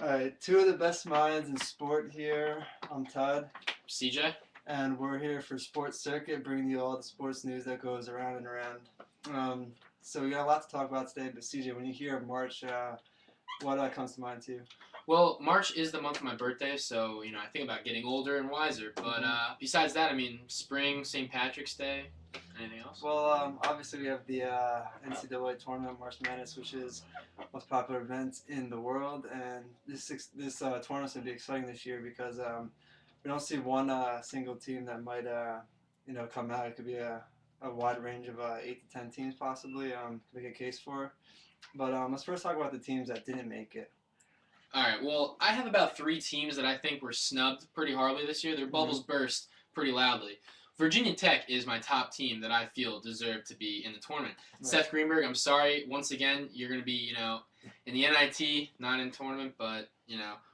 All right, two of the best minds in sport here. I'm Todd, CJ? and we're here for SportsCircuit, bringing you all the sports news that goes around and around. So we got a lot to talk about today, but CJ, when you hear of March, what comes to mind to you? Well, March is the month of my birthday, so, I think about getting older and wiser. But besides that, spring, St. Patrick's Day, anything else? Well, obviously we have the NCAA tournament, March Madness, which is the most popular event in the world, and this tournament's gonna be exciting this year because we don't see one single team that might come out. It could be a wide range of 8 to 10 teams possibly. Make a case for. But let's first talk about the teams that didn't make it. All right, well, I have about 3 teams that I think were snubbed pretty hardly this year. Their bubbles burst pretty loudly. Virginia Tech is my top team that I feel deserved to be in the tournament. Right. Seth Greenberg, I'm sorry. Once again, you're going to be, in the NIT, not in tournament, but,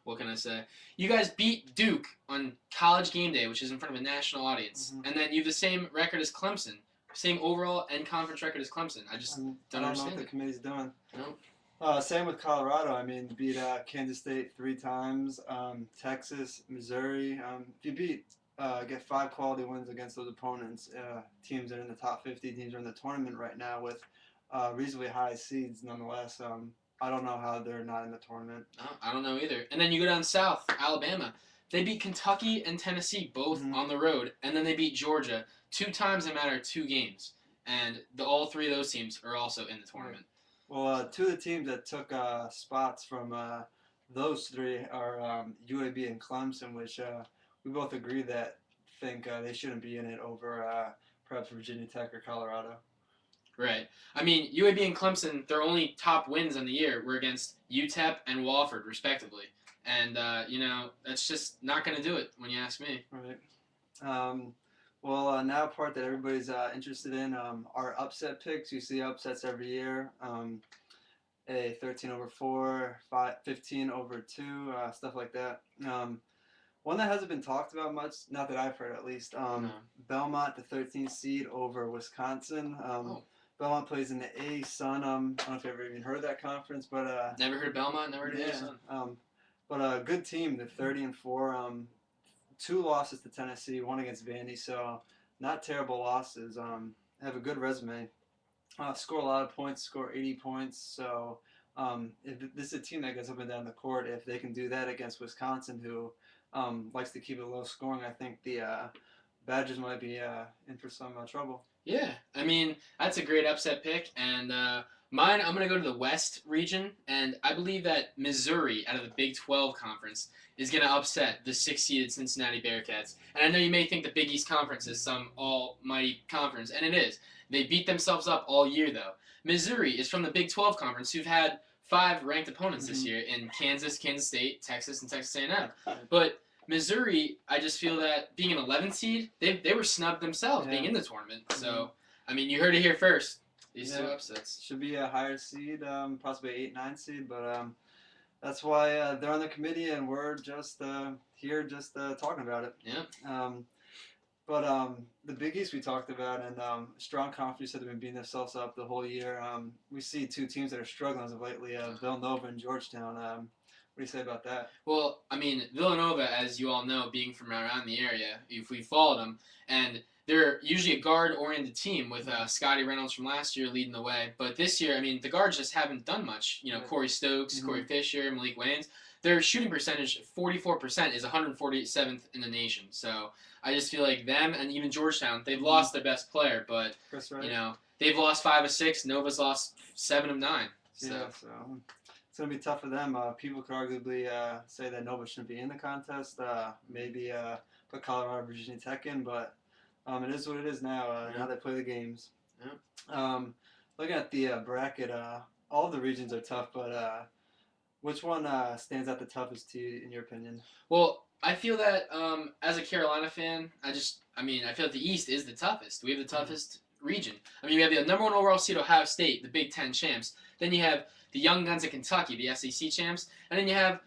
what can I say? You guys beat Duke on College Game Day, which is in front of a national audience. And then you have the same record as Clemson. Same overall and conference record as Clemson. I just don't understand know what the committee's doing. No. Same with Colorado. Beat Kansas State 3 times, Texas, Missouri. If you get 5 quality wins against those opponents, teams that are in the top 50, teams are in the tournament right now with reasonably high seeds nonetheless. I don't know how they're not in the tournament. No, I don't know either. And then you go down south, Alabama. They beat Kentucky and Tennessee both on the road, and then they beat Georgia 2 times in a matter of 2 games. And all 3 of those teams are also in the tournament. Well, 2 of the teams that took spots from those 3 are UAB and Clemson, which we both agree that think they shouldn't be in it over perhaps Virginia Tech or Colorado. Right. UAB and Clemson, their only top wins on the year were against UTEP and Wofford, respectively. And, that's just not going to do it when you ask me. Right. Well, now a part that everybody's interested in are upset picks. You see upsets every year. A 13/4, 15/2, stuff like that. One that hasn't been talked about much, not that I've heard at least, Belmont, the 13th seed over Wisconsin. Belmont plays in the A-Sun. I don't know if you've ever even heard of that conference, but never heard of Belmont, never heard of A-Sun. But a good team, they're 30-4. 2 losses to Tennessee, 1 against Vandy, so not terrible losses. Have a good resume. Score a lot of points, score 80 points. So if this is a team that gets up and down the court, if they can do that against Wisconsin, who likes to keep it low scoring, I think the Badgers might be in for some trouble. Yeah, that's a great upset pick, and mine, I'm going to go to the West region, and I believe that Missouri, out of the Big 12 Conference, is going to upset the 6-seeded Cincinnati Bearcats. And I know you may think the Big East Conference is some almighty conference, and it is. They beat themselves up all year, though. Missouri is from the Big 12 Conference, who've had 5 ranked opponents this year in Kansas, Kansas State, Texas, and Texas A&M. But Missouri, I just feel that being an 11th seed, they were snubbed themselves being in the tournament. So, you heard it here first. These 2 upsets. Should be a higher seed, possibly 8-9 seed, but that's why they're on the committee and we're just here talking about it. Yeah. But the Big East we talked about, and strong conference that have been beating themselves up the whole year. We see 2 teams that are struggling as of lately, Villanova and Georgetown. What do you say about that? Well, Villanova, as you all know, being from around the area, if we followed them, and they're usually a guard-oriented team with Scotty Reynolds from last year leading the way. But this year, the guards just haven't done much. Corey Stokes, Corey Fisher, Malik Wayans. Their shooting percentage, 44%, is 147th in the nation. So I just feel like them and even Georgetown, they've lost their best player. But, they've lost 5 of 6. Nova's lost 7 of 9. So. Yeah, so it's going to be tough for them. People could arguably say that Nova shouldn't be in the contest. Maybe put Colorado or Virginia Tech in, but it is what it is now. Now they play the games. Yeah. Looking at the bracket, all the regions are tough, but which one stands out the toughest to you, in your opinion? Well, I feel that as a Carolina fan, I feel that the East is the toughest. We have the toughest region. You have the number 1 overall seed, Ohio State, the Big Ten champs. Then you have the Young Guns of Kentucky, the SEC champs. And then you have,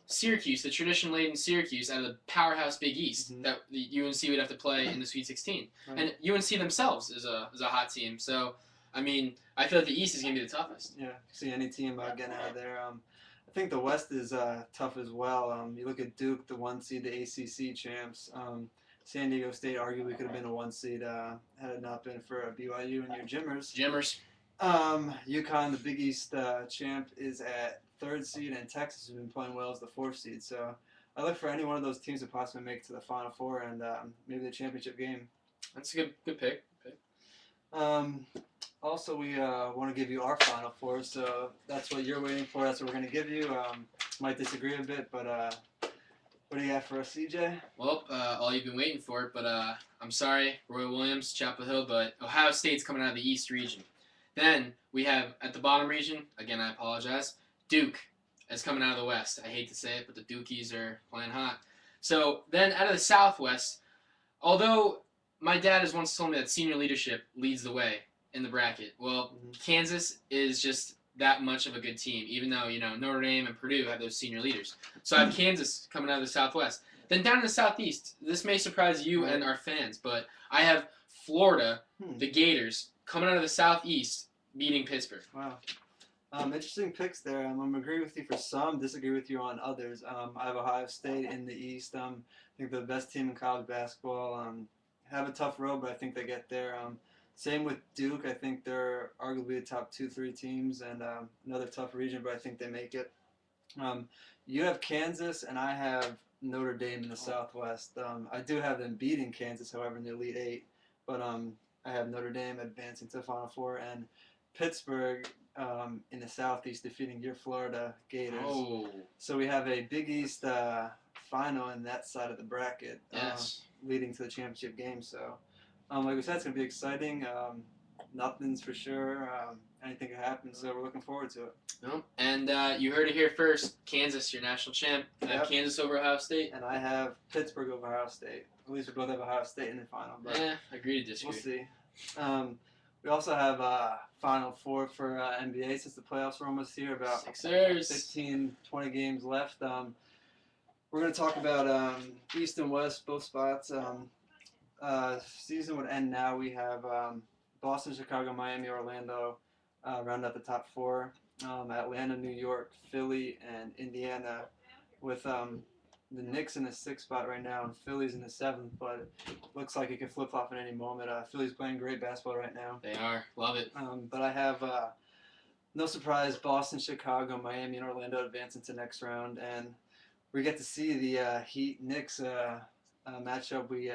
Syracuse, the tradition-laden Syracuse out of the powerhouse Big East that the UNC would have to play in the Sweet 16. Right. And UNC themselves is a hot team. So, I feel like the East is going to be the toughest. Yeah, see any team getting out of there. I think the West is tough as well. You look at Duke, the 1 seed, the ACC champs. San Diego State arguably could have been a 1 seed had it not been for BYU and your Jimmers. Jimmers. UConn, the Big East champ, is at 3rd seed, and Texas has been playing well as the 4th seed. So I look for any one of those teams to possibly make it to the Final Four and maybe the championship game. That's a good pick. Also, we want to give you our Final Four, so that's what you're waiting for. That's what we're going to give you. Might disagree a bit, but what do you got for us, CJ? Well, all you've been waiting for, but I'm sorry, Roy Williams, Chapel Hill, but Ohio State's coming out of the East region. Then we have, at the bottom region, again, I apologize, Duke is coming out of the West. I hate to say it, but the Dukies are playing hot. So then out of the Southwest, although my dad has once told me that senior leadership leads the way in the bracket, well, Kansas is just that much of a good team, even though, Notre Dame and Purdue have those senior leaders. So I have Kansas coming out of the Southwest. Then down in the Southeast, this may surprise you and our fans, but I have Florida, the Gators, coming out of the Southeast, beating Pittsburgh. Wow. Interesting picks there. I'm agree with you for some, disagree with you on others. I have Ohio State in the East. I think they're the best team in college basketball. Have a tough road, but I think they get there. Same with Duke. I think they're arguably the top 2-3 teams, and another tough region, but I think they make it. You have Kansas, and I have Notre Dame in the Southwest. I do have them beating Kansas, however, in the Elite Eight, but I have Notre Dame advancing to the Final Four, and Pittsburgh in the Southeast defeating your Florida Gators. Oh. So we have a Big East final in that side of the bracket, Yes. leading to the championship game. So, like we said, it's going to be exciting. Nothing's for sure. Anything can happen, so we're looking forward to it. No. And you heard it here first. Kansas, your national champ. I have Kansas over Ohio State. And I have Pittsburgh over Ohio State. At least we both have Ohio State in the final. But agree to disagree. We'll see. We also have Final Four for NBA since the playoffs are almost here. About Sixers. 15, 20 games left. We're going to talk about East and West, both spots. Season would end now. We have Boston, Chicago, Miami, Orlando round out the top 4. Atlanta, New York, Philly, and Indiana, with the Knicks in the 6th spot right now, and Philly's in the 7th, but it looks like it could flip-flop at any moment. Philly's playing great basketball right now. They are. Love it. But I have, no surprise, Boston, Chicago, Miami, and Orlando advancing to next round, and we get to see the Heat-Knicks matchup we've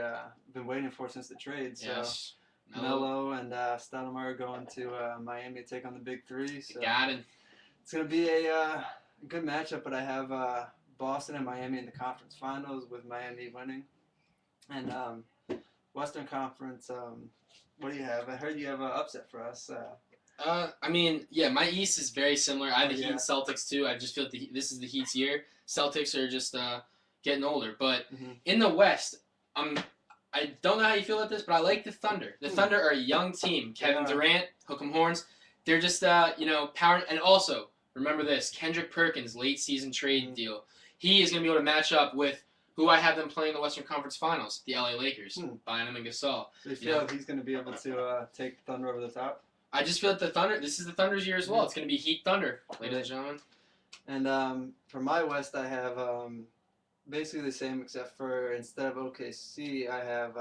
been waiting for since the trade. So Yes. Melo and Stoudemire going to Miami to take on the Big Three. So Got it. it's going to be a good matchup, but I have Boston and Miami in the conference finals, with Miami winning. And Western Conference, what do you have? I heard you have an upset for us. My East is very similar. I have the Heat Yeah. and Celtics too. I just feel that this is the Heat's year. Celtics are just getting older. But in the West, I don't know how you feel about this, but I like the Thunder. The Thunder are a young team. Kevin Durant, hook 'em horns. They're just power. And also, remember this: Kendrick Perkins, late season trade deal. He is going to be able to match up with who I have them playing in the Western Conference Finals, the LA Lakers, Bynum and Gasol. Do you feel like he's going to be able to take the Thunder over the top? I just feel that this is the Thunder's year as well. It's going to be Heat Thunder, ladies and gentlemen. And for my West, I have basically the same, except for instead of OKC, I have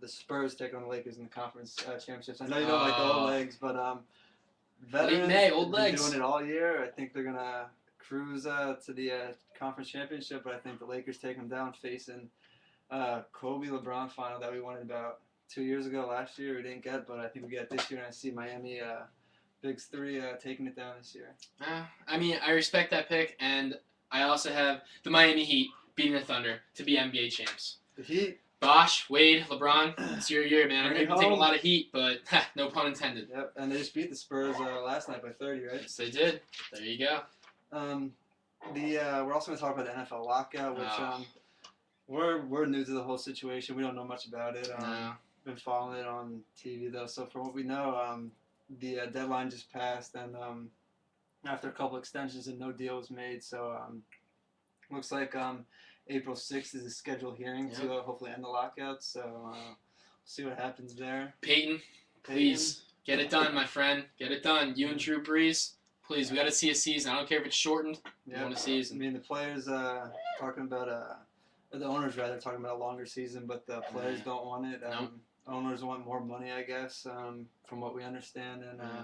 the Spurs taking on the Lakers in the conference championships. I know you don't like the old legs, but veterans old been legs. doing it all year. I think they're going to cruise to the conference championship, but I think the Lakers take them down, facing Kobe LeBron final that we wanted about 2 years ago. Last year we didn't get, but I think we get it this year, and I see Miami Big Three taking it down this year. I respect that pick, and I also have the Miami Heat beating the Thunder to be NBA champs. The Heat. Bosh, Wade, LeBron, it's your year, man. I know you've been taking a lot of heat, but no pun intended. Yep, and they just beat the Spurs last night by 30, right? Yes, they did. There you go. We're also going to talk about the NFL lockout, which we're new to the whole situation. We don't know much about it. No. Been following it on TV though, so from what we know, the deadline just passed, and after a couple extensions and no deal was made, so looks like April 6th is a scheduled hearing to hopefully end the lockout. So see what happens there. Peyton, please get it done, my friend. Get it done. You and Drew Brees, Please, we got to see a season. I don't care if it's shortened. We want a I season. mean, the players talking about or the owners rather talking about a longer season, but the players don't want it. Nope. Owners want more money, I guess, from what we understand, and Yeah.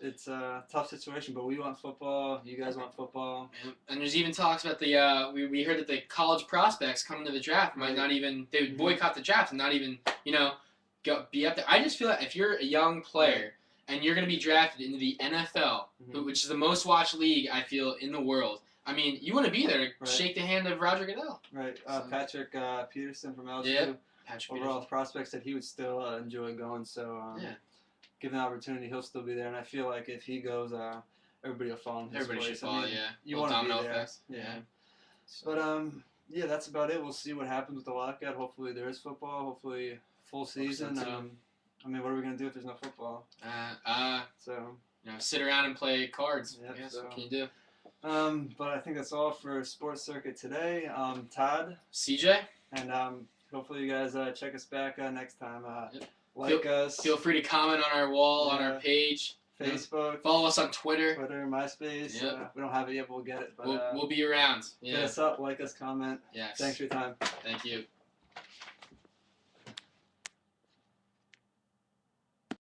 it's a tough situation. But we want football. You guys want football. And there's even talks about the we heard that the college prospects coming to the draft might not even they would boycott the draft and not even be up there. I just feel like if you're a young player and you're going to be drafted into the NFL, which is the most watched league I feel in the world. I mean, you want to be there to shake the hand of Roger Goodell. Right. Patrick Peterson from LSU. Yeah. Patrick overall Peterson. prospect said he would still enjoy going. So given the opportunity, he'll still be there. And I feel like if he goes, everybody will fall in his Everybody place. should follow. You want to be there. Effect. Yeah. But yeah, that's about it. We'll see what happens with the lockout. Hopefully there is football. Hopefully full season. I mean, what are we gonna do if there's no football? So sit around and play cards. Yep, I guess. so. What can you do? But I think that's all for Sports Circuit today. Todd, CJ, and hopefully you guys check us back next time. Like us. Feel free to comment on our wall, on our page, Facebook. Follow us on Twitter, MySpace. We don't have it yet, but we'll get it. But we'll be around. hit us up, like us, comment. Yes. Thanks for your time. Thank you.